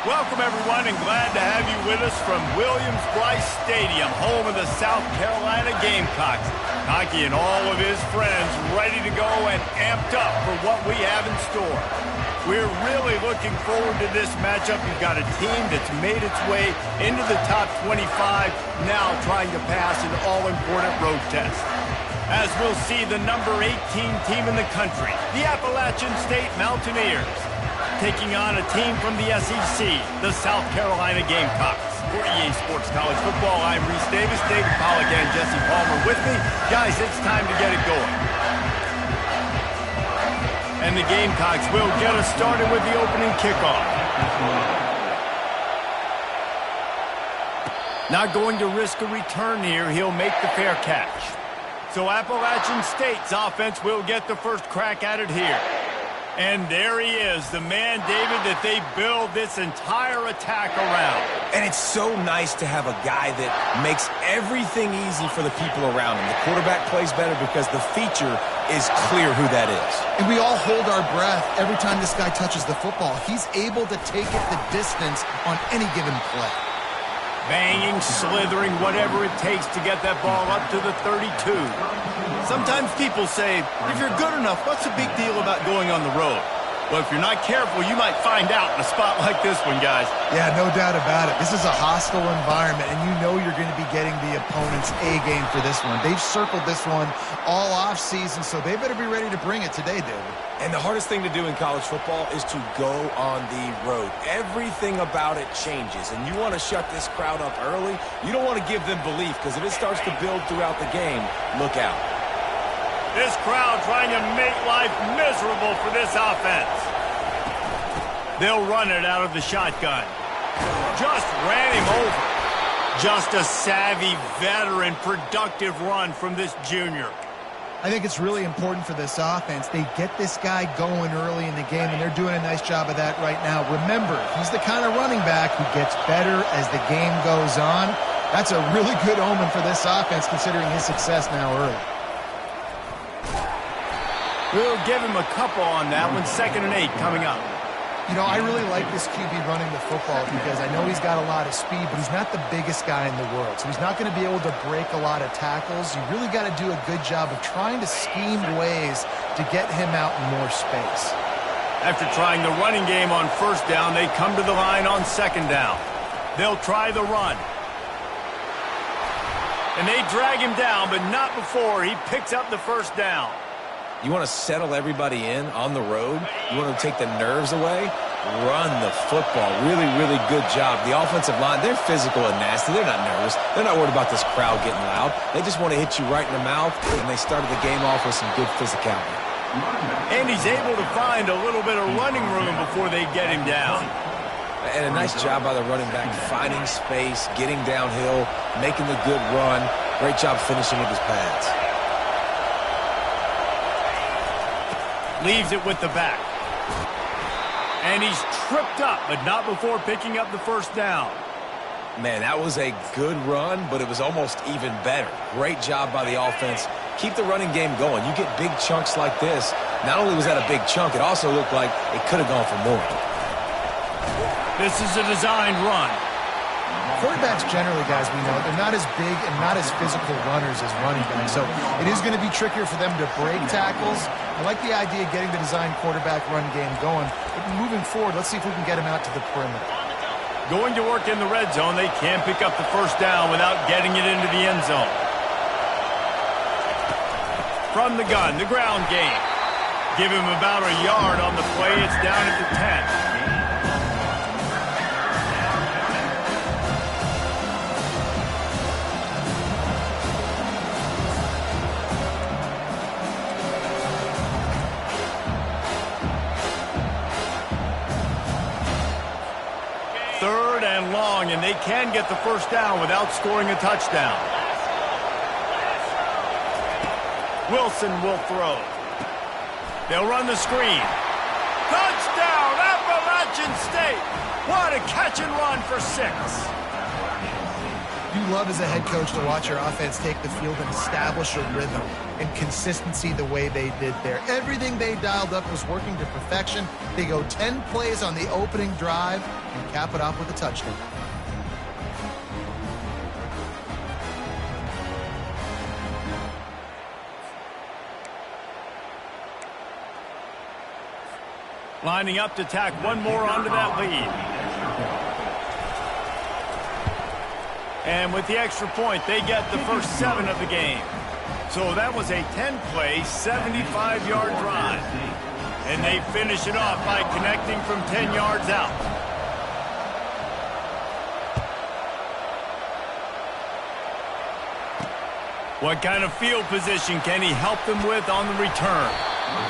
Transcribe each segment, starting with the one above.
Welcome, everyone, and glad to have you with us from Williams-Brice Stadium, home of the South Carolina Gamecocks. Hockey and all of his friends ready to go and amped up for what we have in store. We're really looking forward to this matchup. You've got a team that's made its way into the top 25, now trying to pass an all-important road test. As we'll see the number 18 team in the country, the Appalachian State Mountaineers, taking on a team from the SEC, the South Carolina Gamecocks. For EA Sports College Football, I'm Reese Davis, David Pollack, and Jesse Palmer with me. Guys, it's time to get it going. And the Gamecocks will get us started with the opening kickoff. Not going to risk a return here. He'll make the fair catch. So Appalachian State's offense will get the first crack at it here. And there he is, the man, David, that they build this entire attack around. And it's so nice to have a guy that makes everything easy for the people around him. The quarterback plays better because the feature is clear who that is. And we all hold our breath every time this guy touches the football. He's able to take it the distance on any given play. Banging, slithering, whatever it takes to get that ball up to the 32. Sometimes people say, if you're good enough, what's the big deal about going on the road? Well, if you're not careful, you might find out in a spot like this one, guys. Yeah, no doubt about it. This is a hostile environment, and you know you're going to be getting the opponent's A-game for this one. They've circled this one all off-season, so they better be ready to bring it today, David. And the hardest thing to do in college football is to go on the road. Everything about it changes, and you want to shut this crowd up early. You don't want to give them belief, because if it starts to build throughout the game, look out. This crowd trying to make life miserable for this offense. They'll run it out of the shotgun. Just ran him over. Just a savvy, veteran, productive run from this junior. I think it's really important for this offense. They get this guy going early in the game, and they're doing a nice job of that right now. Remember, he's the kind of running back who gets better as the game goes on. That's a really good omen for this offense, considering his success now early. We'll give him a couple on that one. 2nd and 8 coming up. You know, I really like this QB running the football because I know he's got a lot of speed, but he's not the biggest guy in the world. So he's not going to be able to break a lot of tackles. You really got to do a good job of trying to scheme ways to get him out in more space. After trying the running game on 1st down, they come to the line on 2nd down. They'll try the run. And they drag him down, but not before he picks up the 1st down. You want to settle everybody in on the road? You want to take the nerves away? Run the football. Really, really good job. The offensive line, they're physical and nasty. They're not nervous. They're not worried about this crowd getting loud. They just want to hit you right in the mouth, and they started the game off with some good physicality. And he's able to find a little bit of running room before they get him down. And a nice job by the running back, finding space, getting downhill, making the good run. Great job finishing with his pads. Leaves it with the back. And he's tripped up, but not before picking up the 1st down. Man, that was a good run, but it was almost even better. Great job by the offense. Keep the running game going. You get big chunks like this. Not only was that a big chunk, it also looked like it could have gone for more. This is a designed run. Quarterbacks generally, guys, we know, they're not as big and not as physical runners as running backs. So it is going to be trickier for them to break tackles. I like the idea of getting the designed quarterback run game going. But moving forward, let's see if we can get him out to the perimeter. Going to work in the red zone, they can pick up the 1st down without getting it into the end zone. From the gun, the ground game. Give him about a yard on the play. It's down at the 10. And long, and they can get the 1st down without scoring a touchdown. Wilson will throw. They'll run the screen. Touchdown, Appalachian State! What a catch and run for 6. You love as a head coach to watch your offense take the field and establish a rhythm and consistency the way they did there. Everything they dialed up was working to perfection. They go 10 plays on the opening drive and cap it off with a touchdown. Lining up to tack one more onto that lead. And with the extra point, they get the first 7 of the game. So that was a 10-play, 75-yard drive. And they finish it off by connecting from 10 yards out. What kind of field position can he help them with on the return?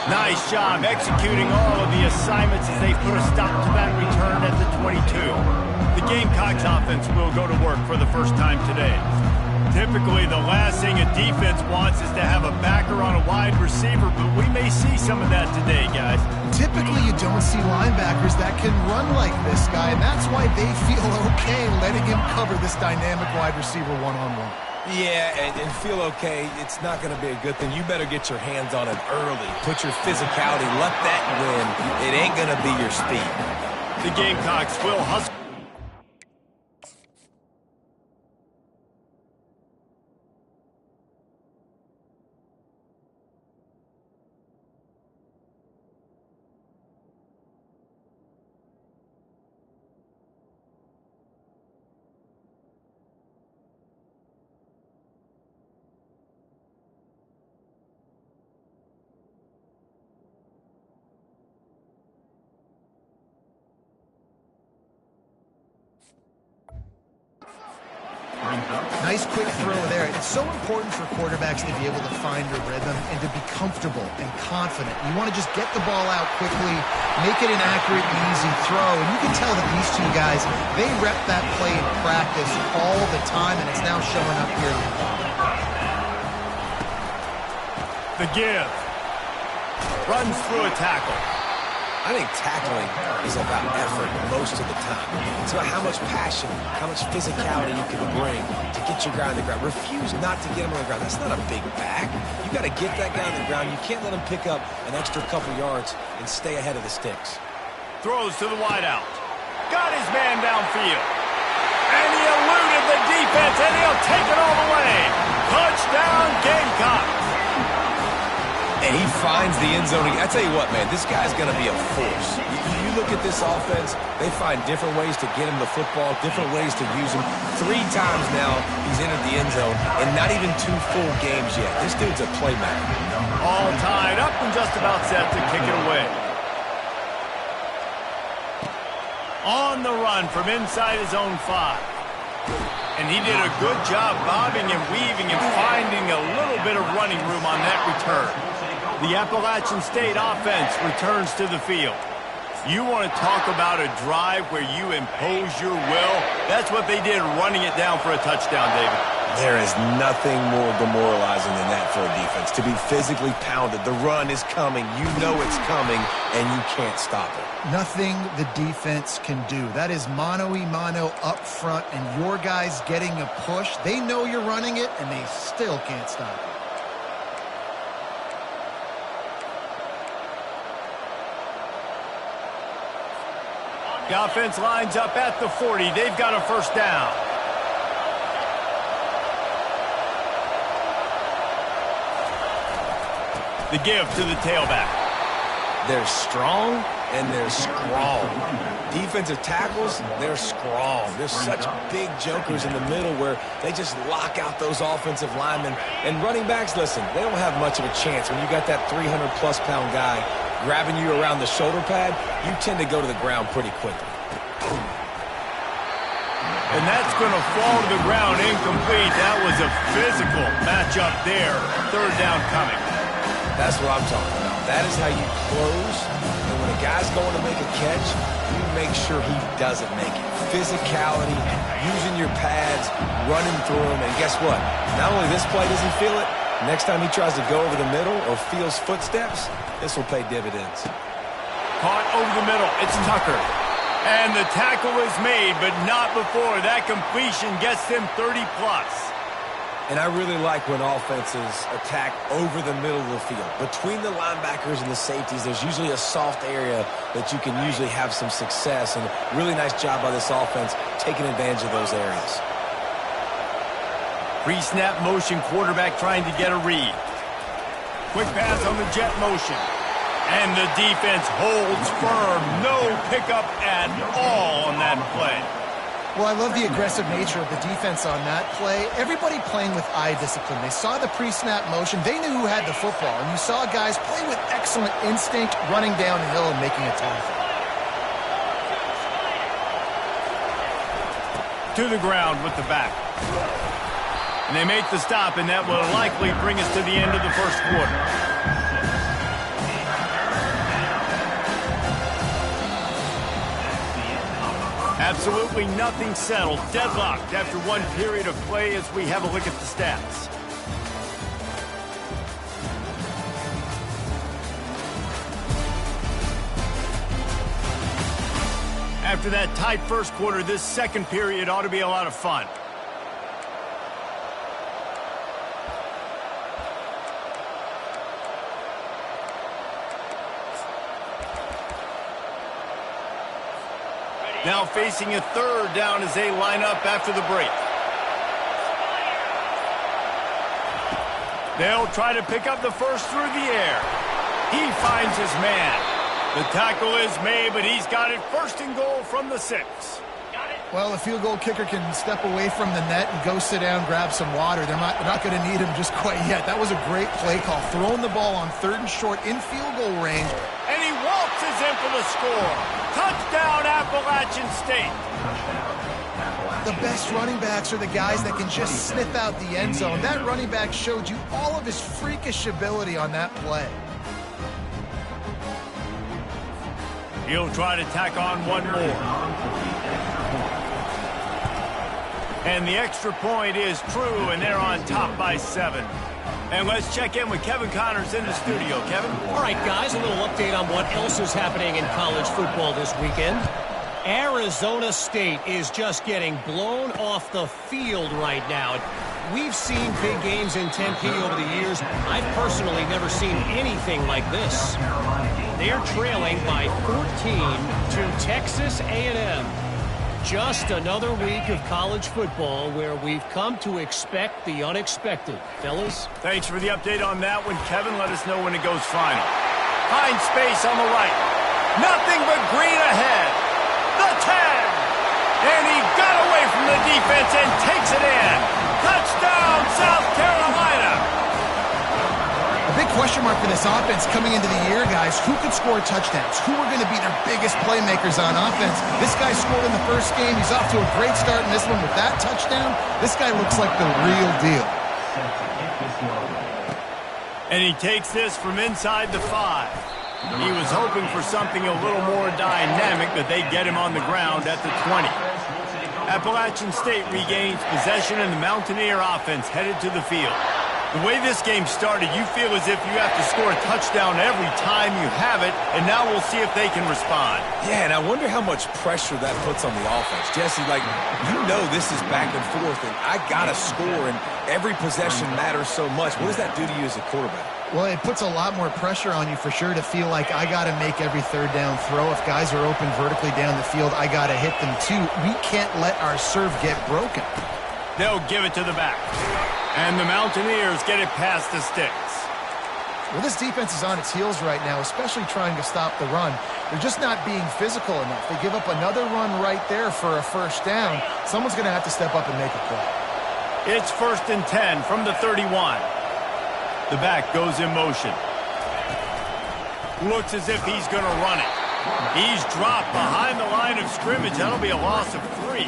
Nice job executing all of the assignments as they put a stop to that return at the 22. The Gamecocks offense will go to work for the first time today. Typically, the last thing a defense wants is to have a backer on a wide receiver, but we may see some of that today, guys. Typically, you don't see linebackers that can run like this guy, and that's why they feel okay letting him cover this dynamic wide receiver one-on-one. Yeah, and feel okay. It's not going to be a good thing. You better get your hands on it early. Put your physicality. Let that win. It ain't going to be your speed. The Gamecocks will hustle. Nice quick throw there. It's so important for quarterbacks to be able to find a rhythm and to be comfortable and confident. You want to just get the ball out quickly, make it an accurate and easy throw. And you can tell that these two guys, they rep that play in practice all the time, and it's now showing up here. The give. Runs through a tackle. I think tackling is about effort most of the time. It's about how much passion, how much physicality you can bring to get your guy on the ground. Refuse not to get him on the ground. That's not a big back. You got to get that guy on the ground. You can't let him pick up an extra couple yards and stay ahead of the sticks. Throws to the wideout. Got his man downfield. And he eluded the defense, and he'll take it all the way. Touchdown, Gamecocks. And he finds the end zone. I tell you what, man, this guy's going to be a force. You look at this offense, they find different ways to get him the football, different ways to use him. 3 times now he's entered the end zone, and not even 2 full games yet. This dude's a playmaker. All tied up and just about set to kick it away. On the run from inside his own 5. And he did a good job bobbing and weaving and finding a little bit of running room on that return. The Appalachian State offense returns to the field. You want to talk about a drive where you impose your will? That's what they did, running it down for a touchdown, David. There is nothing more demoralizing than that for a defense. To be physically pounded. The run is coming. You know it's coming, and you can't stop it. Nothing the defense can do. That is mano-a-mano up front, and your guys getting a push. They know you're running it, and they still can't stop it. The offense lines up at the 40. They've got a first down. The give to the tailback. They're strong and they're strong. Defensive tackles, they're strong. There's such big jokers in the middle where they just lock out those offensive linemen. And running backs, listen, they don't have much of a chance. When you got that 300-plus pound guy grabbing you around the shoulder pad, you tend to go to the ground pretty quickly. And that's going to fall to the ground incomplete. That was a physical matchup there. Third down coming. That's what I'm talking about. That is how you close. And when a guy's going to make a catch, you make sure he doesn't make it. Physicality, using your pads, running through them. And guess what? Not only this play does he feel it, next time he tries to go over the middle or feels footsteps, this will pay dividends. Caught over the middle. It's Tucker. And the tackle is made, but not before that completion gets them 30+. And I really like when offenses attack over the middle of the field. Between the linebackers and the safeties, there's usually a soft area that you can usually have some success. And really nice job by this offense taking advantage of those areas. Pre-snap motion, quarterback trying to get a read. Quick pass on the jet motion. And the defense holds firm. No pickup at all on that play. Well, I love the aggressive nature of the defense on that play. Everybody playing with eye discipline. They saw the pre-snap motion. They knew who had the football. And you saw guys play with excellent instinct, running downhill and making a tackle. To the ground with the back. And they make the stop, and that will likely bring us to the end of the first quarter. Absolutely nothing settled. Deadlocked after one period of play as we have a look at the stats. After that tight first quarter, this second period ought to be a lot of fun. Now facing a third down as they line up after the break. They'll try to pick up the first through the air. He finds his man. The tackle is made, but he's got it first and goal from the 6. Well, the field goal kicker can step away from the net and go sit down, grab some water. They're not going to need him just quite yet. That was a great play call. Throwing the ball on 3rd and short in field goal range. And he waltzes in for the score. Touchdown, Appalachian State. The best running backs are the guys that can just sniff out the end zone. That running back showed you all of his freakish ability on that play. He'll try to tack on one more. And the extra point is true, and they're on top by 7. And let's check in with Kevin Connors in the studio. Kevin? All right, guys, a little update on what else is happening in college football this weekend. Arizona State is just getting blown off the field right now. We've seen big games in Tempe over the years. I've personally never seen anything like this. They're trailing by 14 to Texas A&M. Just another week of college football where we've come to expect the unexpected. Fellas? Thanks for the update on that one, Kevin. Let us know when it goes final. Find space on the right. Nothing but green ahead. The 10. And he got away from the defense and takes it in. Touchdown, South Carolina. A big question mark for this offense coming into the year, guys. Who could score touchdowns? Who are going to be their biggest playmakers on offense? This guy scored in the first game. He's off to a great start in this one with that touchdown. This guy looks like the real deal. And he takes this from inside the 5. He was hoping for something a little more dynamic, but they get him on the ground at the 20. Appalachian State regains possession, and the Mountaineer offense headed to the field. The way this game started, you feel as if you have to score a touchdown every time you have it, and now we'll see if they can respond. Yeah, and I wonder how much pressure that puts on the offense. Jesse, like, you know this is back and forth, and I got to score, and every possession matters so much. What does that do to you as a quarterback? Well, it puts a lot more pressure on you for sure to feel like I got to make every third down throw. If guys are open vertically down the field, I got to hit them too. We can't let our serve get broken. They'll give it to the back. And the Mountaineers get it past the sticks. Well, this defense is on its heels right now, especially trying to stop the run. They're just not being physical enough. They give up another run right there for a first down. Someone's going to have to step up and make a play. It's 1st and 10 from the 31. The back goes in motion. Looks as if he's going to run it. He's dropped behind the line of scrimmage. That'll be a loss of 3.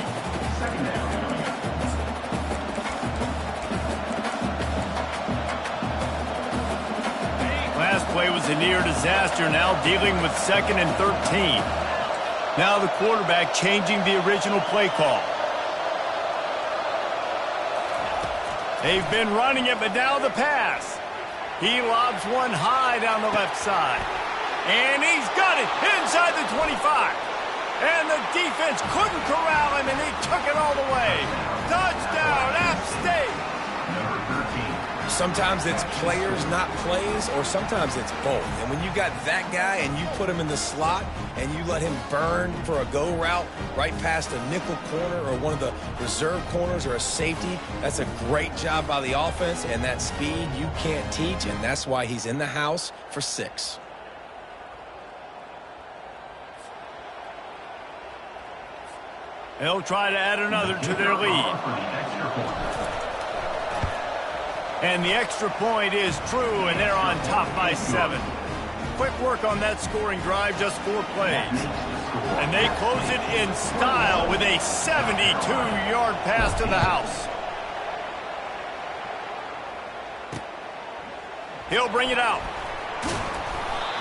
Last play was a near disaster, now dealing with 2nd and 13. Now the quarterback changing the original play call. They've been running it, but now the pass. He lobs one high down the left side. And he's got it inside the 25. And the defense couldn't corral him, and he took it all the way. Touchdown, App State! Sometimes it's players, not plays, or sometimes it's both. And when you got that guy and you put him in the slot and you let him burn for a go route right past a nickel corner or one of the reserve corners or a safety, that's a great job by the offense, and that speed you can't teach, and that's why he's in the house for 6. They'll try to add another to their lead. And the extra point is true, and they're on top by 7. Quick work on that scoring drive, just 4 plays. And they close it in style with a 72-yard pass to the house. He'll bring it out.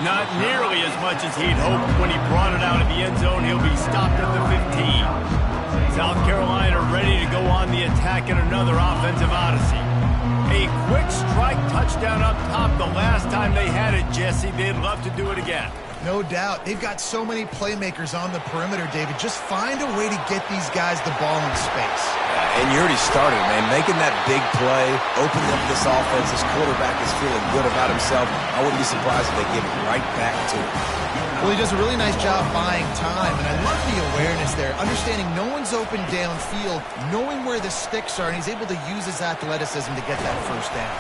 Not nearly as much as he'd hoped when he brought it out of the end zone. He'll be stopped at the 15. South Carolina ready to go on the attack in another offensive odyssey. A quick strike touchdown up top the last time they had it, Jesse. They'd love to do it again. No doubt. They've got so many playmakers on the perimeter, David. Just find a way to get these guys the ball in space. And you already started, man. Making that big play, opening up this offense. This quarterback is feeling good about himself. I wouldn't be surprised if they give it right back to him. Well, he does a really nice job buying time, and I love the awareness there, understanding no one's open downfield, knowing where the sticks are, and he's able to use his athleticism to get that first down.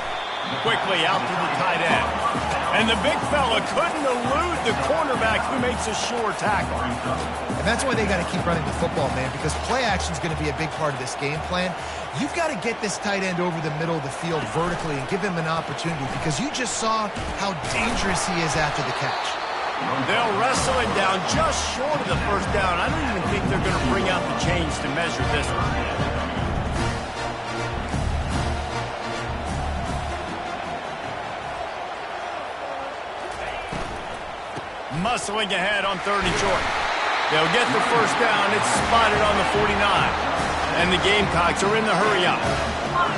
Quickly out to the tight end. And the big fella couldn't elude the cornerback who makes a sure tackle. And that's why they got to keep running the football, man, because play action is going to be a big part of this game plan. You've got to get this tight end over the middle of the field vertically and give him an opportunity, because you just saw how dangerous he is after the catch. They'll wrestle him down just short of the first down. I don't even think they're going to bring out the chains to measure this one. Muscling ahead on 3rd and short. They'll get the first down. It's spotted on the 49. And the Gamecocks are in the hurry up.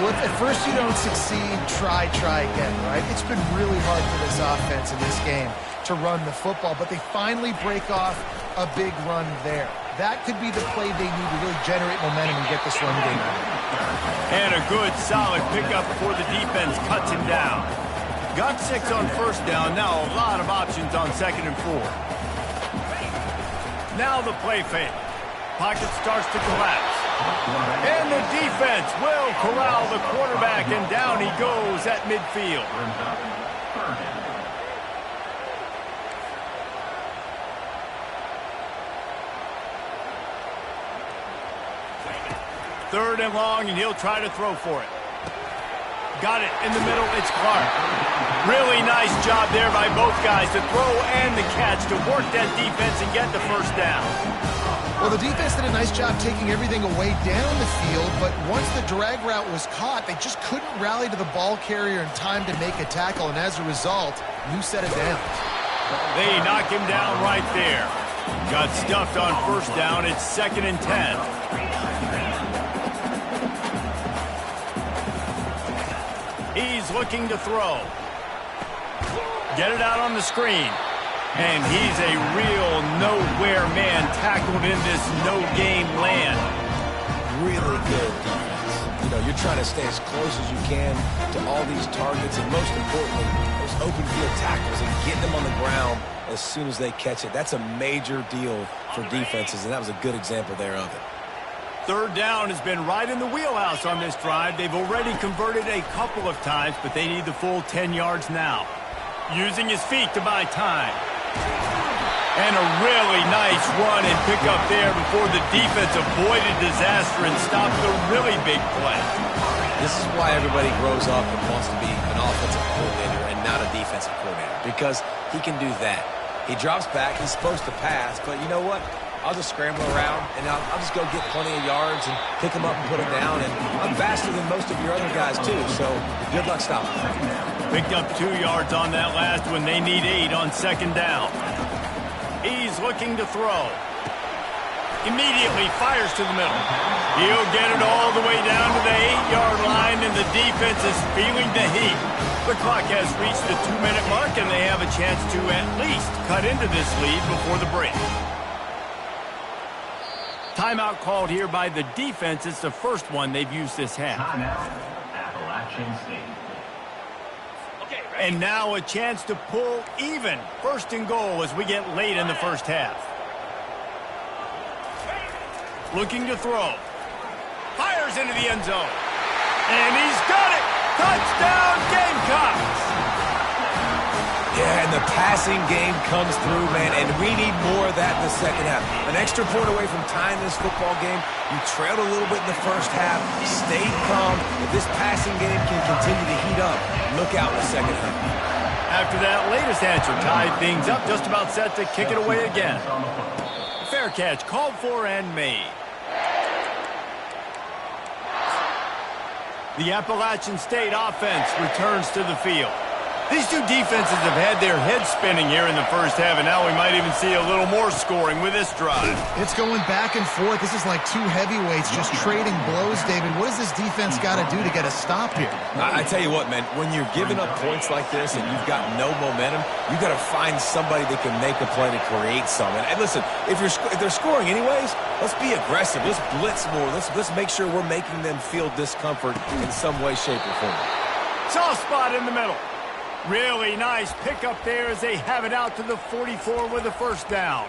Well, if at first you don't succeed, try again, right? It's been really hard for this offense in this game to run the football, but they finally break off a big run there. That could be the play they need to really generate momentum and get this run game out. And a good, solid pickup before the defense cuts him down. Got 6 on first down. Now a lot of options on 2nd and 4. Now the play fake. Pocket starts to collapse. And the defense will corral the quarterback, and down he goes at midfield. Third and long, and he'll try to throw for it. Got it in the middle. It's Clark. Really nice job there by both guys to throw and the catch to work that defense and get the first down. Well, the defense did a nice job taking everything away down the field, but once the drag route was caught, they just couldn't rally to the ball carrier in time to make a tackle, and as a result, new set of downs. They knock him down right there. Got stuffed on first down. It's 2nd and 10. He's looking to throw. Get it out on the screen. And he's a real nowhere man tackled in this no-game land. Really good defense. You know, you're trying to stay as close as you can to all these targets, and most importantly, those open field tackles and getting them on the ground as soon as they catch it. That's a major deal for defenses, and that was a good example there of it. 3rd down has been right in the wheelhouse on this drive. They've already converted a couple of times, but they need the full 10 yards now. Using his feet to buy time. And a really nice run and pick up there before the defense avoided disaster and stopped the really big play. This is why everybody grows up and wants to be an offensive coordinator and not a defensive coordinator, because he can do that. He drops back, he's supposed to pass, but you know what? I'll just scramble around, and I'll just go get plenty of yards and pick them up and put them down. And I'm faster than most of your other guys, too, so good luck stopping me. Picked up 2 yards on that last one. They need 8 on 2nd down. He's looking to throw. Immediately fires to the middle. He'll get it all the way down to the 8-yard line, and the defense is feeling the heat. The clock has reached the 2-minute mark, and they have a chance to at least cut into this lead before the break. Timeout called here by the defense. It's the first one they've used this half. Timeout, Appalachian State. And now a chance to pull even. First and goal as we get late in the first half. Looking to throw. Fires into the end zone. And he's got it. Touchdown, Gamecocks. Yeah, and the passing game comes through, man, and we need more of that in the second half. An extra point away from tying this football game. You trailed a little bit in the first half, stayed calm. If this passing game can continue to heat up, look out in the second half. After that latest answer, tied things up, just about set to kick it away again. Fair catch, called for and made. The Appalachian State offense returns to the field. These two defenses have had their heads spinning here in the first half, and now we might even see a little more scoring with this drive. It's going back and forth. This is like two heavyweights just trading blows, David. What does this defense got to do to get a stop here? I tell you what, man, when you're giving up points like this and you've got no momentum, you got to find somebody that can make a play to create something. And listen, if they're scoring anyways, let's be aggressive. Let's blitz more. Let's make sure we're making them feel discomfort in some way, shape, or form. Soft spot in the middle. Really nice pickup there as they have it out to the 44 with a first down.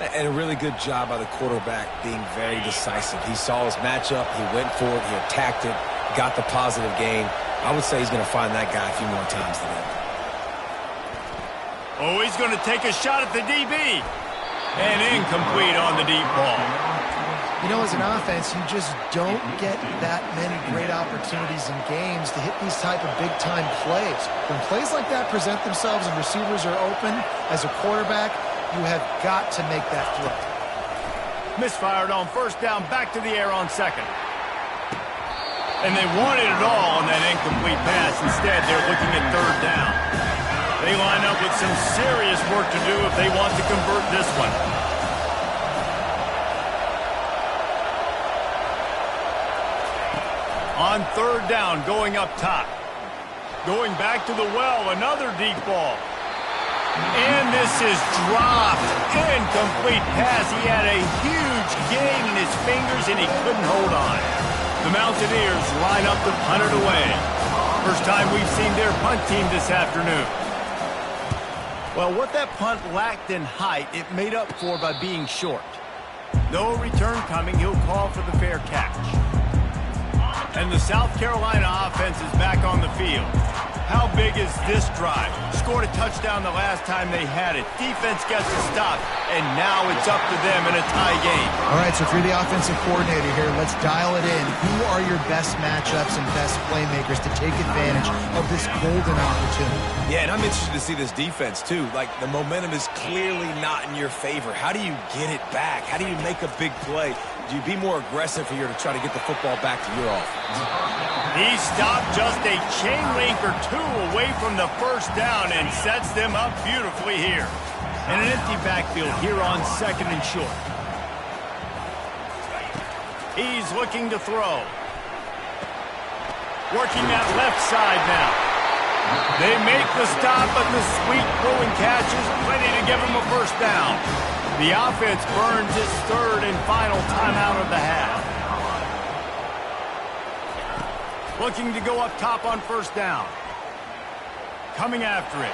And a really good job by the quarterback being very decisive. He saw his matchup, he went for it, he attacked it, got the positive gain. I would say he's going to find that guy a few more times today. Oh, he's going to take a shot at the DB. And incomplete on the deep ball. You know, as an offense, you just don't get that many great opportunities in games to hit these type of big-time plays. When plays like that present themselves and receivers are open, as a quarterback, you have got to make that throw. Misfired on first down, back to the air on second. And they wanted it all on that incomplete pass. Instead, they're looking at third down. They line up with some serious work to do if they want to convert this one. On third down, going up top. Going back to the well, another deep ball. And this is dropped. Incomplete pass. He had a huge gain in his fingers, and he couldn't hold on. The Mountaineers line up to punt it away. First time we've seen their punt team this afternoon. Well, what that punt lacked in height, it made up for by being short. No return coming. He'll call for the fair catch. And the South Carolina offense is back on the field. How big is this drive? Scored a touchdown the last time they had it. Defense gets a stop, and now it's up to them in a tie game. All right, so if you're the offensive coordinator here, let's dial it in. Who are your best matchups and best playmakers to take advantage of this golden opportunity? Yeah, and I'm interested to see this defense, too. Like, the momentum is clearly not in your favor. How do you get it back? How do you make a big play? Do you be more aggressive here to try to get the football back to your offense? He stopped just a chain link or two away from the first down and sets them up beautifully here. And an empty backfield here on second and short. He's looking to throw. Working that left side now. They make the stop, but the sweet throwing catch is plenty to give him a first down. The offense burns its third and final timeout of the half. Looking to go up top on first down. Coming after it.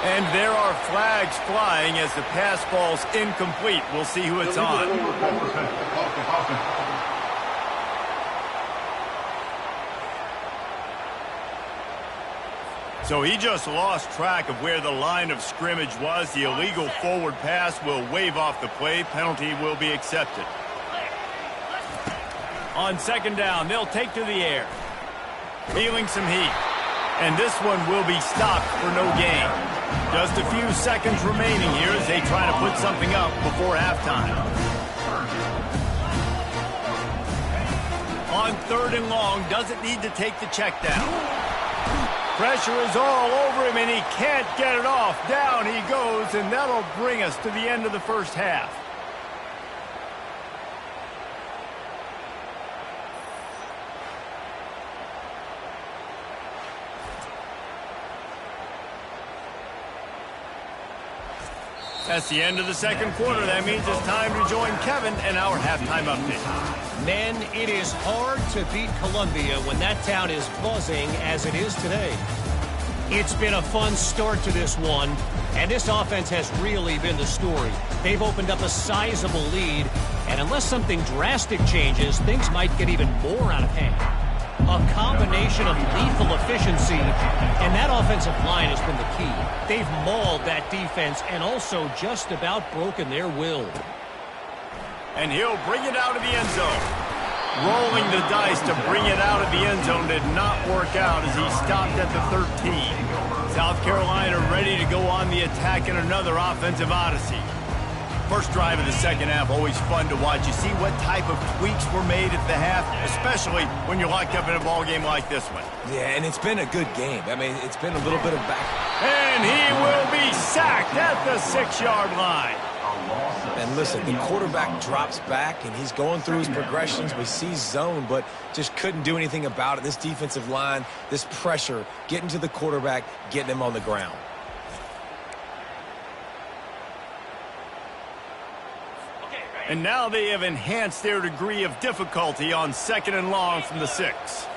And there are flags flying as the pass falls incomplete. We'll see who it's on. So he just lost track of where the line of scrimmage was. The illegal forward pass will wave off the play. Penalty will be accepted. On second down, they'll take to the air. Feeling some heat. And this one will be stopped for no gain. Just a few seconds remaining here as they try to put something up before halftime. On third and long, doesn't need to take the check down. Pressure is all over him, and he can't get it off. Down he goes, and that'll bring us to the end of the first half. That's the end of the second quarter. That means it's time to join Kevin in our halftime update. Men, it is hard to beat Columbia when that town is buzzing as it is today. It's been a fun start to this one, and this offense has really been the story. They've opened up a sizable lead, and unless something drastic changes, things might get even more out of hand. A combination of lethal efficiency, and that offensive line has been the key. They've mauled that defense and also just about broken their will. And he'll bring it out of the end zone. Rolling the dice to bring it out of the end zone did not work out as he stopped at the 13. South Carolina ready to go on the attack in another offensive odyssey. First drive of the second half, always fun to watch. You see what type of tweaks were made at the half, especially when you're locked up in a ball game like this one. Yeah, and it's been a good game. I mean, it's been a little bit of back. And he will be sacked at the 6-yard line. And listen, the quarterback drops back, and he's going through his progressions. We see zone, but just couldn't do anything about it. This defensive line, this pressure, getting to the quarterback, getting him on the ground. And now they have enhanced their degree of difficulty on 2nd and long from the 6.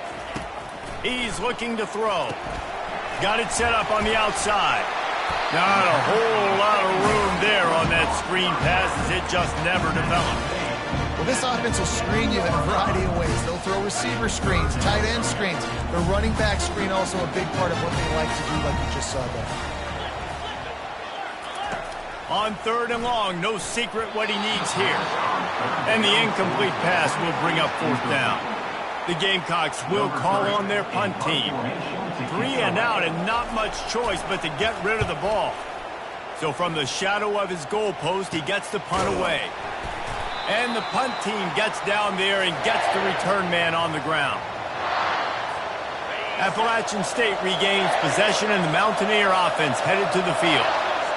He's looking to throw. Got it set up on the outside. Not a whole lot of room there on that screen pass as it just never developed. Well, this offense will screen you in a variety of ways. They'll throw receiver screens, tight end screens. The running back screen also a big part of what they like to do, like you just saw there. On 3rd and long, no secret what he needs here. And the incomplete pass will bring up 4th down. The Gamecocks will call on their punt team. 3 and out and not much choice but to get rid of the ball. So from the shadow of his goalpost, he gets the punt away. And the punt team gets down there and gets the return man on the ground. Appalachian State regains possession and the Mountaineer offense headed to the field.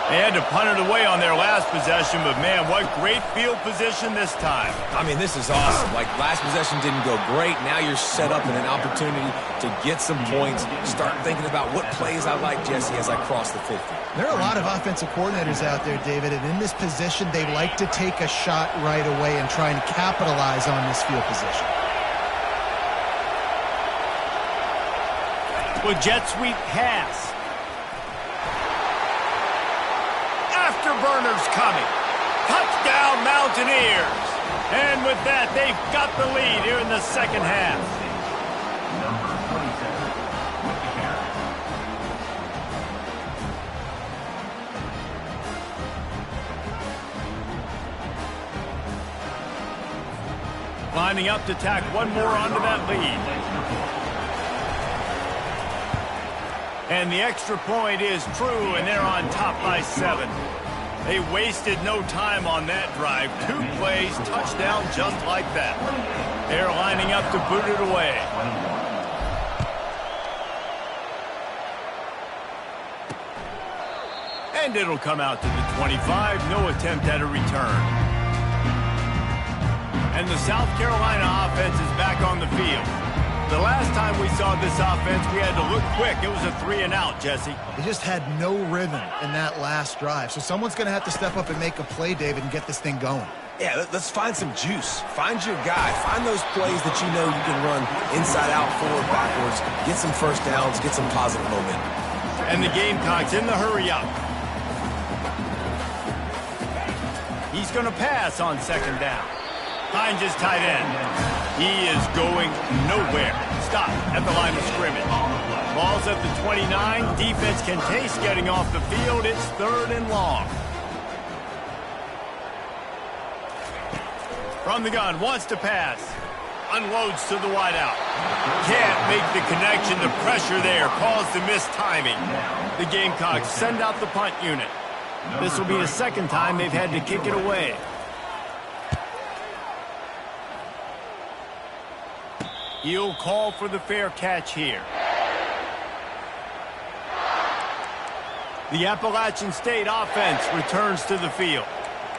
They had to punt it away on their last possession, but man, what great field position this time. I mean, this is awesome. Like, last possession didn't go great. Now you're set up in an opportunity to get some points. Start thinking about what plays I like, Jesse, as I cross the 50. There are a lot of offensive coordinators out there, David, and in this position, they like to take a shot right away and try and capitalize on this field position. Well, jet sweep pass. Afterburners coming. Touchdown Mountaineers. And with that, they've got the lead here in the second half. Number 27 with the carry. Lining up to tack one more onto that lead. And the extra point is true, and they're on top by 7. They wasted no time on that drive. 2 plays, touchdown just like that. They're lining up to boot it away. And it'll come out to the 25. No attempt at a return. And the South Carolina offense is back on the field. The last time we saw this offense, we had to look quick. It was a 3 and out, Jesse. They just had no rhythm in that last drive. So someone's going to have to step up and make a play, David, and get this thing going. Yeah, let's find some juice. Find your guy. Find those plays that you know you can run inside out, forward, backwards. Get some first downs. Get some positive momentum. And the Gamecocks in the hurry up. He's going to pass on 2nd down. Finds his tight end. He is going nowhere. Stop at the line of scrimmage. Ball's at the 29. Defense can taste getting off the field. It's 3rd and long. From the gun, wants to pass. Unloads to the wideout. Can't make the connection. The pressure there caused the missed timing. The Gamecocks send out the punt unit. This will be the 2nd time they've had to kick it away. He'll call for the fair catch here. The Appalachian State offense returns to the field.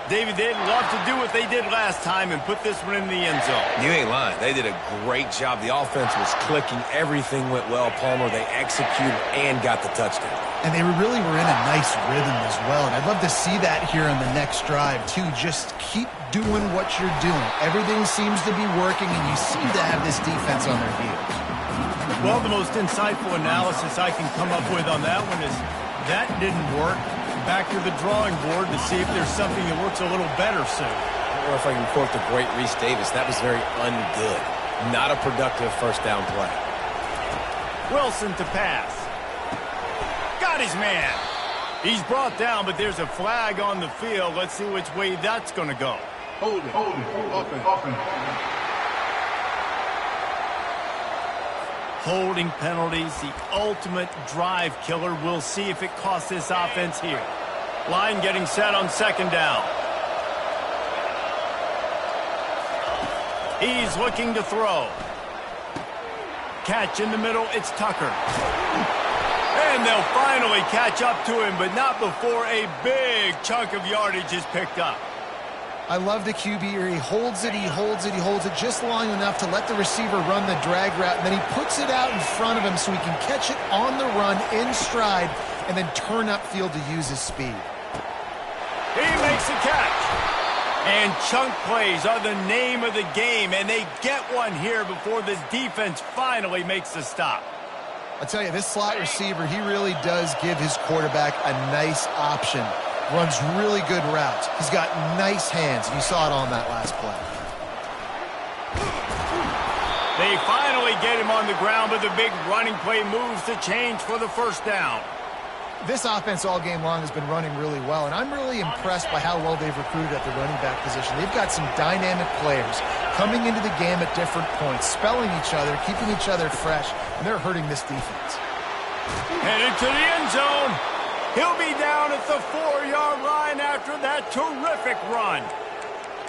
David, they'd love to do what they did last time and put this one in the end zone. You ain't lying. They did a great job. The offense was clicking. Everything went well, Palmer. They executed and got the touchdown. And they really were in a nice rhythm as well. And I'd love to see that here on the next drive, too. Just keep doing what you're doing. Everything seems to be working, and you seem to have this defense on their heels. Well, the most insightful analysis I can come up with on that one is that didn't work. Back to the drawing board to see if there's something that works a little better soon. Or if I can quote the great Reese Davis, that was very ungood. Not a productive first down play. Wilson to pass. Got his man. He's brought down, but there's a flag on the field. Let's see which way that's going to go. Hold it. Offense. Holding penalties, the ultimate drive killer. We'll see if it costs this offense here. Line getting set on second down. He's looking to throw. Catch in the middle, it's Tucker. And they'll finally catch up to him, but not before a big chunk of yardage is picked up. I love the QB here. He holds it just long enough to let the receiver run the drag route, and then he puts it out in front of him so he can catch it on the run in stride and then turn upfield to use his speed. He makes a catch. And chunk plays are the name of the game, and they get one here before the defense finally makes the stop. I tell you, this slot receiver, he really does give his quarterback a nice option. Runs really good routes. He's got nice hands. You saw it on that last play. They finally get him on the ground, but the big running play moves the change for the first down. This offense all game long has been running really well, and I'm really impressed by how well they've recruited at the running back position. They've got some dynamic players coming into the game at different points, spelling each other, keeping each other fresh, and they're hurting this defense. Headed to the end zone. He'll be down at the 4-yard line after that terrific run.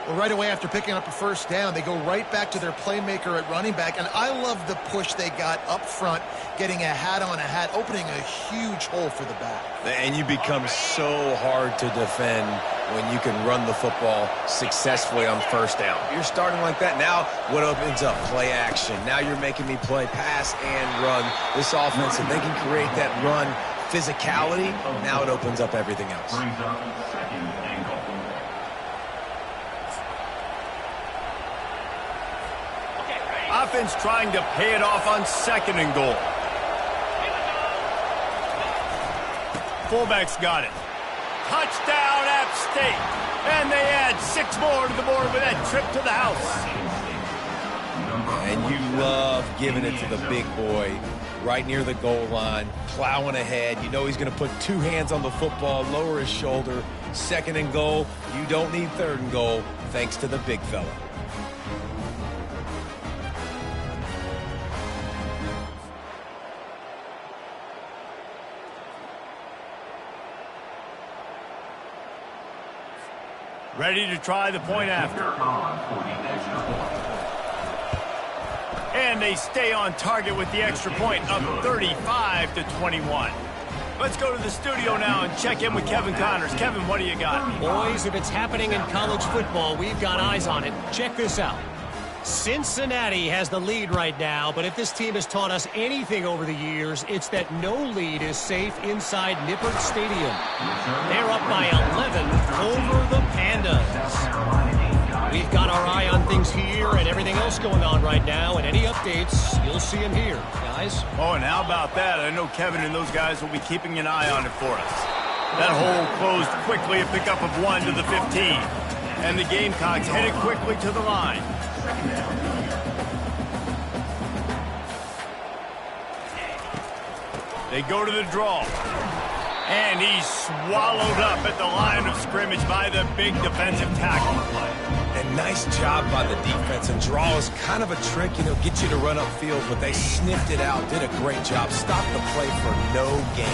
Well, right away after picking up a first down, they go right back to their playmaker at running back, and I love the push they got up front, getting a hat on a hat, opening a huge hole for the back. And you become so hard to defend when you can run the football successfully on first down. You're starting like that. Now what opens up? Play action. Now you're making me play pass and run. This offense, if they can create that run physicality, now it opens up everything else. Brings up second and goal. Offense trying to pay it off on second and goal. Fullback's got it. Touchdown, App State. And they add 6 more to the board with that trip to the house. And you love giving it to the big boy right near the goal line, plowing ahead. You know he's going to put 2 hands on the football, lower his shoulder. Second and goal. You don't need third and goal, thanks to the big fella. Ready to try the point after. And they stay on target with the extra point, up 35-21. Let's go to the studio now and check in with Kevin Connors. Kevin, what do you got? Boys, if it's happening in college football, we've got eyes on it. Check this out. Cincinnati has the lead right now, but if this team has taught us anything over the years, it's that no lead is safe inside Nippert Stadium. They're up by 11 over the Pandas. We've got our eye on things here and everything else going on right now, and any updates, you'll see them here, guys. Oh, and how about that? I know Kevin and those guys will be keeping an eye on it for us. That hole closed quickly, a pickup of 1 to the 15. And the Gamecocks headed quickly to the line. They go to the draw. And he's swallowed up at the line of scrimmage by the big defensive tackle. And nice job by the defense. And draw is kind of a trick, get you to run upfield, but they sniffed it out, did a great job. Stopped the play for no gain.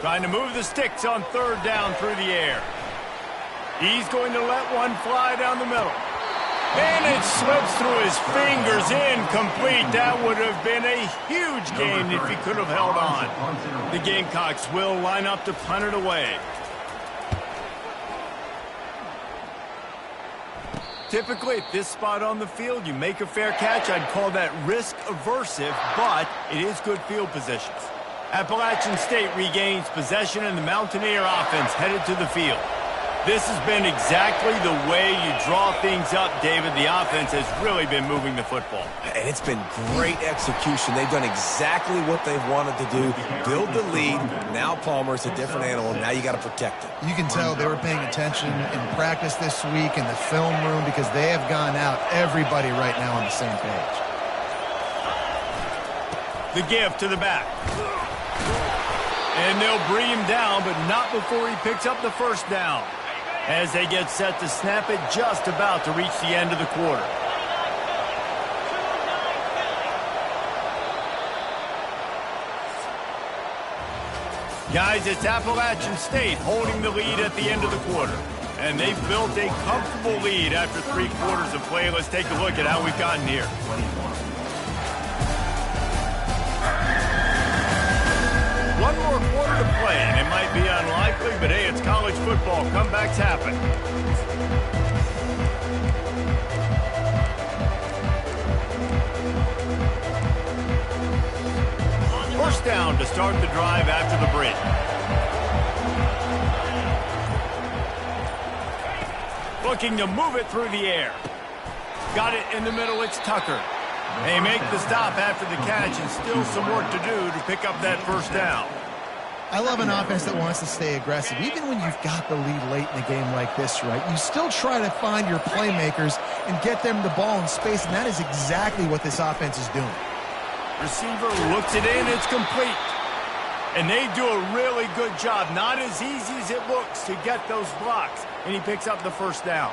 Trying to move the sticks on third down through the air. He's going to let one fly down the middle. And it slips through his fingers, incomplete. That would have been a huge gain if he could have held on. The Gamecocks will line up to punt it away. Typically, at this spot on the field, you make a fair catch. I'd call that risk-aversive, but it is good field positions. Appalachian State regains possession, and the Mountaineer offense headed to the field. This has been exactly the way you draw things up, David. The offense has really been moving the football. And it's been great execution. They've done exactly what they've wanted to do. Build the lead. Now Palmer's a different animal. Now you got to protect it. You can tell they were paying attention in practice this week in the film room because they have gone out everybody right now on the same page. The give to the back. And they'll bring him down, but not before he picks up the first down. As they get set to snap it, just about to reach the end of the quarter. Guys, it's Appalachian State holding the lead at the end of the quarter. And they've built a comfortable lead after 3 quarters of play. Let's take a look at how we've gotten here. One more quarter to play, and it might be unlikely, but hey, it's college football. Comebacks happen. First down to start the drive after the break. Looking to move it through the air. Got it in the middle, it's Tucker. They make the stop after the catch, and still some work to do to pick up that first down. I love an offense that wants to stay aggressive. Even when you've got the lead late in a game like this, right, you still try to find your playmakers and get them the ball in space, and that is exactly what this offense is doing. Receiver looks it in, it's complete. And they do a really good job. Not as easy as it looks to get those blocks, and he picks up the first down.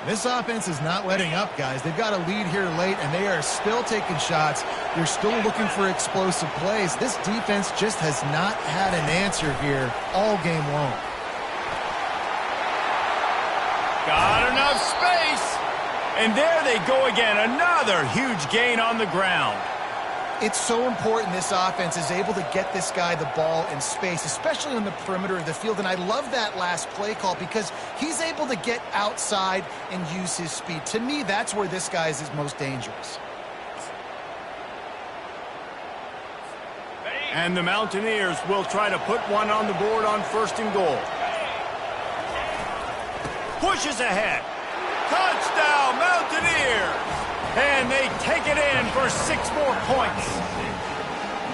This offense is not letting up, guys. They've got a lead here late, and they are still taking shots. They're still looking for explosive plays. This defense just has not had an answer here all game long. Got enough space. And there they go again. Another huge gain on the ground. It's so important this offense is able to get this guy the ball in space, especially on the perimeter of the field. And I love that last play call because he's able to get outside and use his speed. To me, that's where this guy is most dangerous. And the Mountaineers will try to put one on the board on 1st and goal. Pushes ahead. Touchdown, Mountaineers! And they take it in for 6 more points.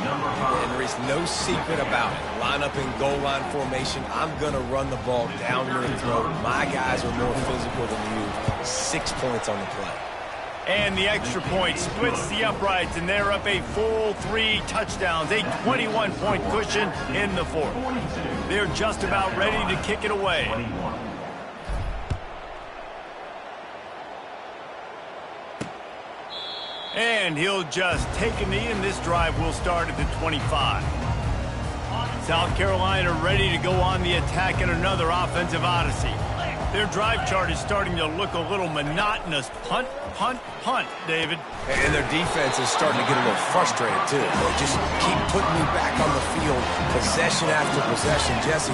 And there is no secret about it. Line up in goal line formation. I'm going to run the ball down your throat. My guys are more physical than you. 6 points on the play. And the extra point splits the uprights, and they're up a full 3 touchdowns. A 21-point cushion in the 4th. They're just about ready to kick it away. And he'll just take a knee, and this drive will start at the 25. South Carolina ready to go on the attack in another offensive odyssey. Their drive chart is starting to look a little monotonous. Punt, punt, punt, David. And their defense is starting to get a little frustrated, too. They just keep putting me back on the field, possession after possession. Jesse,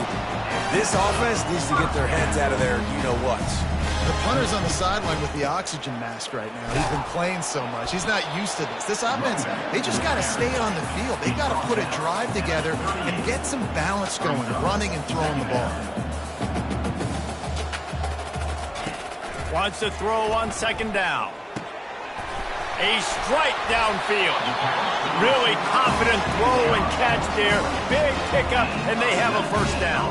this offense needs to get their heads out of their you-know-whats. The punter's on the sideline with the oxygen mask right now. He's been playing so much. He's not used to this. This offense, they just got to stay on the field. They got to put a drive together and get some balance going, running and throwing the ball. Wants to throw on 2nd down. A strike downfield. Really confident throw and catch there. Big pickup, and they have a first down.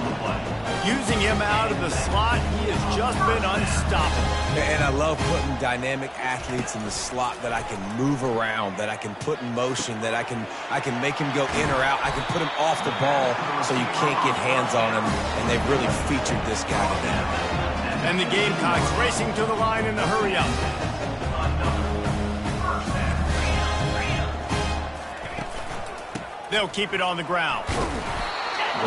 Using him out of the slot, he has just been unstoppable. And I love putting dynamic athletes in the slot that I can move around, that I can put in motion, that I can make him go in or out. I can put him off the ball so you can't get hands on him, and they've really featured this guy today. And the Gamecocks racing to the line in the hurry-up. They'll keep it on the ground.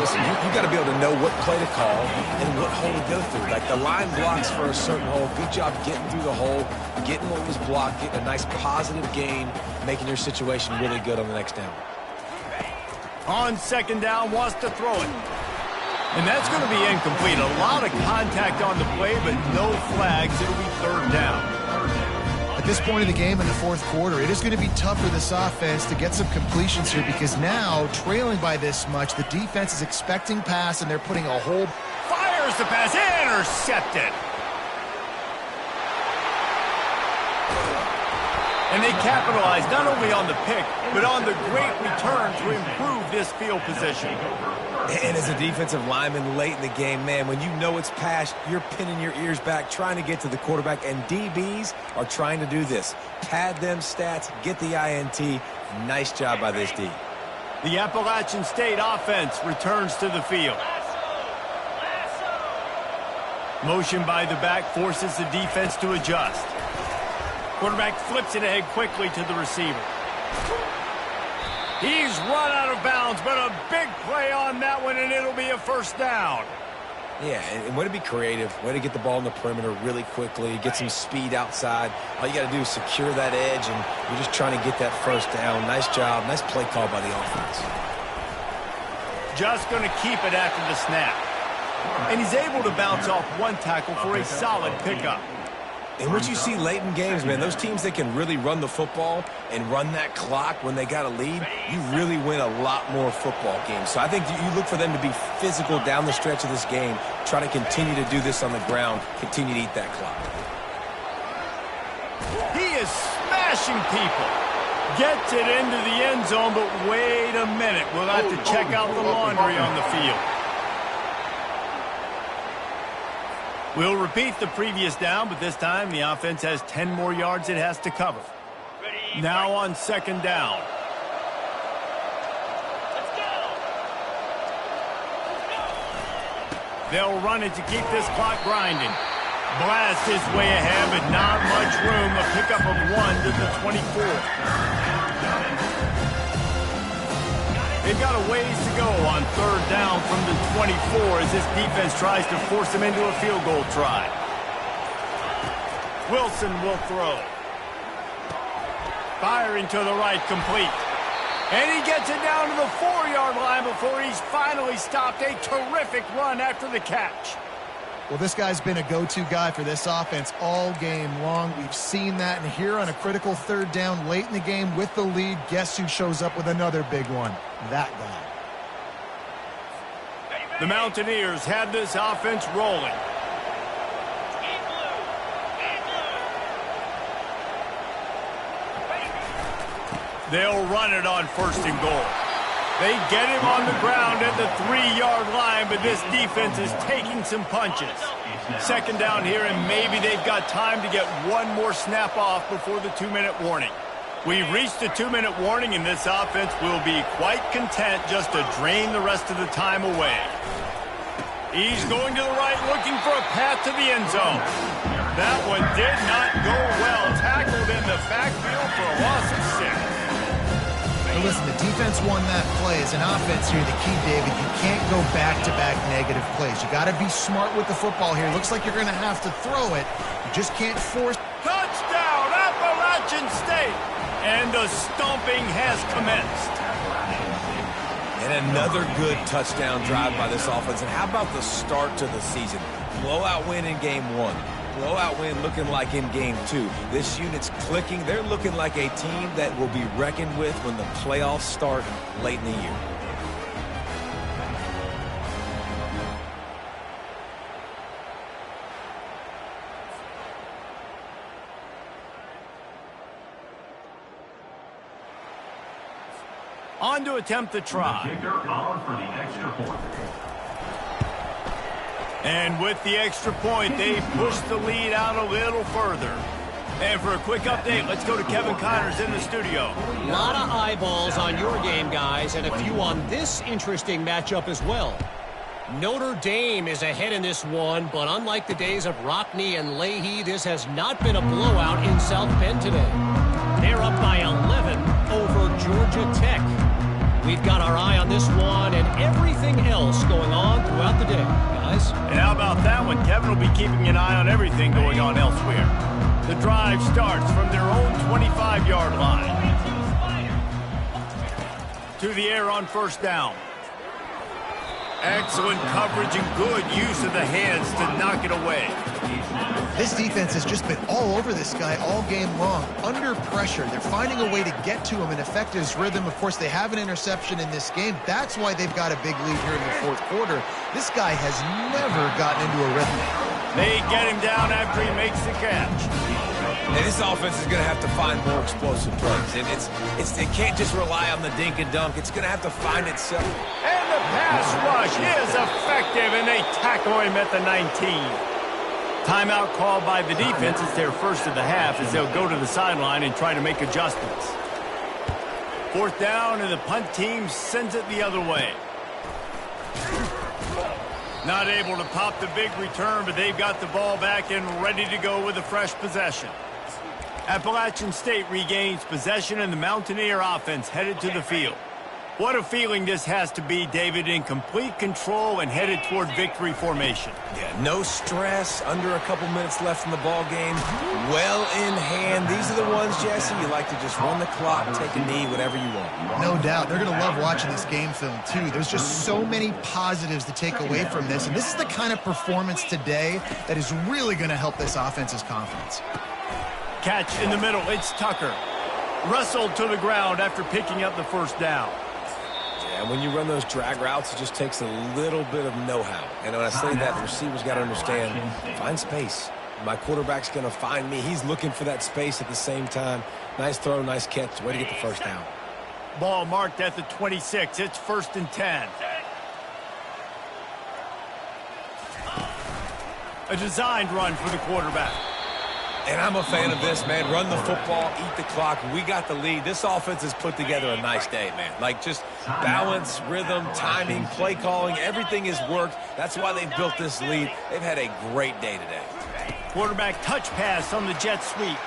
Listen, you got to be able to know what play to call and what hole to go through. Like the line blocks for a certain hole. Good job getting through the hole, getting what was blocked, getting a nice positive gain, making your situation really good on the next down. On second down, wants to throw it. And that's going to be incomplete. A lot of contact on the play, but no flags. It'll be third down. At this point of the game in the fourth quarter, it is going to be tough for this offense to get some completions here because now, trailing by this much, the defense is expecting pass, and they're putting a whole... Fires the pass, intercepted. And they capitalize not only on the pick, but on the great return to improve this field position. And as a defensive lineman late in the game, man, when you know it's pass, you're pinning your ears back, trying to get to the quarterback, and DBs are trying to do this. Pad them stats, get the INT. Nice job by this D. The Appalachian State offense returns to the field. Motion by the back forces the defense to adjust. Quarterback flips it ahead quickly to the receiver. He's run out of bounds, but a big play on that one, and it'll be a first down. Yeah, and way to be creative, way to get the ball in the perimeter really quickly, get some speed outside. All you got to do is secure that edge, and you're just trying to get that first down. Nice job, nice play call by the offense. Just going to keep it after the snap. And he's able to bounce off one tackle for a solid pickup. And what you see late in games, man, those teams that can really run the football and run that clock when they got a lead, you really win a lot more football games. So I think you look for them to be physical down the stretch of this game, try to continue to do this on the ground, continue to eat that clock. He is smashing people. Gets it into the end zone, but wait a minute. We'll have to check out the laundry on the field. We'll repeat the previous down, but this time the offense has 10 more yards it has to cover. Now on second down. They'll run it to keep this clock grinding. Blast his way ahead, but not much room. A pickup of 1 to the 24. They've got a ways to go on third down from the 24 as this defense tries to force them into a field goal try. Wilson will throw. Firing to the right, complete. And he gets it down to the 4-yard line before he's finally stopped. A terrific run after the catch. Well, this guy's been a go-to guy for this offense all game long. We've seen that, and here on a critical third down late in the game with the lead, guess who shows up with another big one? That guy. The Mountaineers have this offense rolling. They'll run it on first and goal. They get him on the ground at the 3-yard line, but this defense is taking some punches. Second down here, and maybe they've got time to get one more snap off before the 2-minute warning. We've reached the 2-minute warning, and this offense will be quite content just to drain the rest of the time away. He's going to the right, looking for a path to the end zone. That one did not go well. Tackled in the backfield for a loss of 6. Now listen, the defense won that play. As an offense here, the key, David, you can't go back-to-back negative plays. You got to be smart with the football here. Looks like you're going to have to throw it. You just can't force. Touchdown, Appalachian State! And the stomping has commenced. And another good touchdown drive by this offense. And how about the start to the season? Blowout win in game 1. Blowout win looking like in game 2. This unit's clicking. They're looking like a team that will be reckoned with when the playoffs start late in the year. On to attempt the try. And with the extra point, they push the lead out a little further. And for a quick update, let's go to Kevin Connors in the studio. A lot of eyeballs on your game, guys, and a few on this interesting matchup as well. Notre Dame is ahead in this one, but unlike the days of Rockne and Leahy, this has not been a blowout in South Bend today. They're up by 11 over Georgia Tech. We've got our eye on this one and everything else going on throughout the day, guys. And how about that one? Kevin will be keeping an eye on everything going on elsewhere. The drive starts from their own 25-yard line. To the air on first down. Excellent coverage and good use of the hands to knock it away. This defense has just been all over this guy all game long. Under pressure, they're finding a way to get to him and affect his rhythm. Of course, they have an interception in this game. That's why they've got a big lead here in the fourth quarter. This guy has never gotten into a rhythm. They get him down after he makes the catch. And this offense is going to have to find more explosive plays. And it can't just rely on the dink and dunk. It's going to have to find itself. And the pass rush is effective, and they tackle him at the 19. Timeout called by the defense. It's their first of the half as they'll go to the sideline and try to make adjustments. Fourth down, and the punt team sends it the other way. Not able to pop the big return, but they've got the ball back and ready to go with a fresh possession. Appalachian State regains possession, and the Mountaineer offense headed to the field. What a feeling this has to be, David, in complete control and headed toward victory formation. Yeah, no stress, under a couple minutes left in the ball game, well in hand. These are the ones, Jesse, you like to just run the clock, take a knee, whatever you want. No doubt. They're going to love watching this game film, too. There's just so many positives to take away from this, and this is the kind of performance today that is really going to help this offense's confidence. Catch in the middle. It's Tucker. Wrestled to the ground after picking up the first down. And when you run those drag routes, it just takes a little bit of know-how. And when I say that, the receiver's got to understand, find space. My quarterback's going to find me. He's looking for that space at the same time. Nice throw, nice catch. Way to get the first down. Ball marked at the 26. It's 1st and 10. A designed run for the quarterback. And I'm a fan of this, man. Run the football, eat the clock. We got the lead. This offense has put together a nice day, man. Like just balance, rhythm, timing, play calling, everything has worked. That's why they've built this lead. They've had a great day today. Quarterback touch pass on the jet sweep.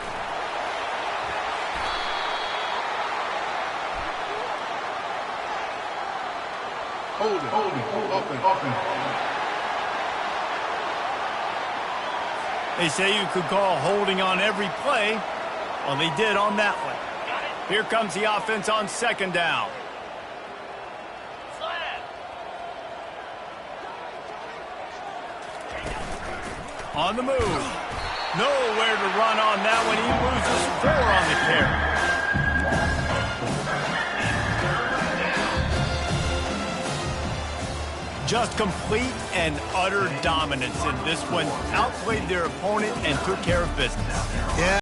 Hold it, open. They say you could call holding on every play. Well, they did on that one. Here comes the offense on second down. On the move. Nowhere to run on that one. He loses 4 on the carry. Just complete and utter dominance in this one. Outplayed their opponent and took care of business. Yeah.